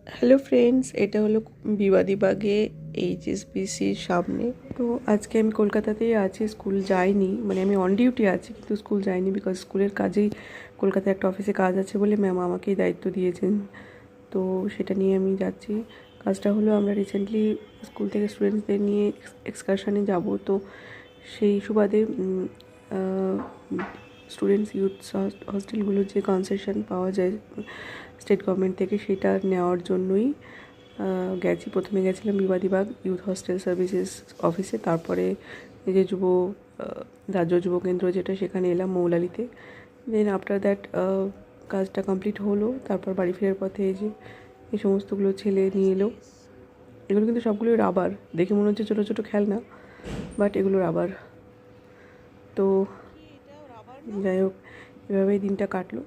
Hello friends, এটা হলো বিবাদীবাগে এইচএসবিসির সামনে। তো আজকে আমি কলকাতাতেই আছি, স্কুল যাইনি, মানে আমি অন ডিউটি আছি কিন্তু স্কুল যাইনি বিকজ স্কুলের কাজেই কলকাতায় একটা অফিসে কাজ আছে বলে ম্যাম আমাকেই দায়িত্ব দিয়েছেন। তো সেটা নিয়ে আমি যাচ্ছি। কাজটা হলো আমরা রিসেন্টলি স্কুল থেকে স্টুডেন্টসদের নিয়ে এক্সকারশনে যাব। তো সেই সুবাদে স্টুডেন্টস ইউথ হস্টেলগুলোর যে কনসেশন পাওয়া যায় স্টেট গভর্নমেন্ট থেকে, সেটা নেওয়ার জন্যই গেছি। প্রথমে গেছিলাম বিবাদীবাগ ইউথ হস্টেল সার্ভিসেস অফিসে, তারপরে এই যে রাজ্য যুব কেন্দ্র যেটা, সেখানে এলাম মৌলালিতে। দেন আফটার দ্যাট কাজটা কমপ্লিট হলো, তারপর বাড়ি ফেরার পথে এই সমস্তগুলো ছেলে নিয়ে এলো। এগুলো কিন্তু সবগুলোই রাবার, দেখে মনে হচ্ছে ছোটো ছোটো খেলনা, বাট এগুলো রাবার। তো যাই হোক, এভাবেই দিনটা কাটলো।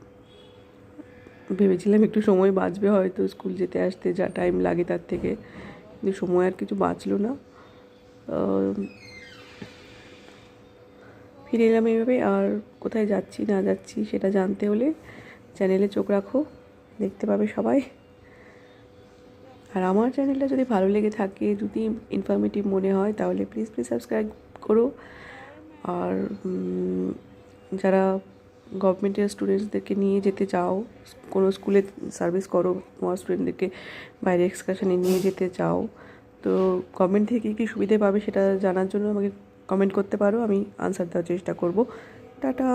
ভেবেছিলাম একটু সময় বাঁচবে হয়তো স্কুল যেতে আসতে যা টাইম লাগে তার থেকে, কিন্তু সময় আর কিছু বাঁচলো না। ফিরে এলাম এইভাবে। আর কোথায় যাচ্ছি না যাচ্ছি সেটা জানতে হলে চ্যানেলে চোখ রাখো, দেখতে পাবে সবাই। আর আমার চ্যানেলটা যদি ভালো লেগে থাকে, যদি ইনফরমেটিভ মনে হয়, তাহলে প্লিজ সাবস্ক্রাইব করো। আর যারা গভর্নমেন্টের স্টুডেন্টসদেরকে নিয়ে যেতে চাও, কোনো স্কুলে সার্ভিস করো, তোমার স্টুডেন্টদেরকে বাইরে এক্সকারশনে নিয়ে যেতে চাও, তো গভর্নমেন্ট থেকে কী সুবিধে পাবে সেটা জানার জন্য আমাকে কমেন্ট করতে পারো, আমি আনসার দেওয়ার চেষ্টা করব। টাটা।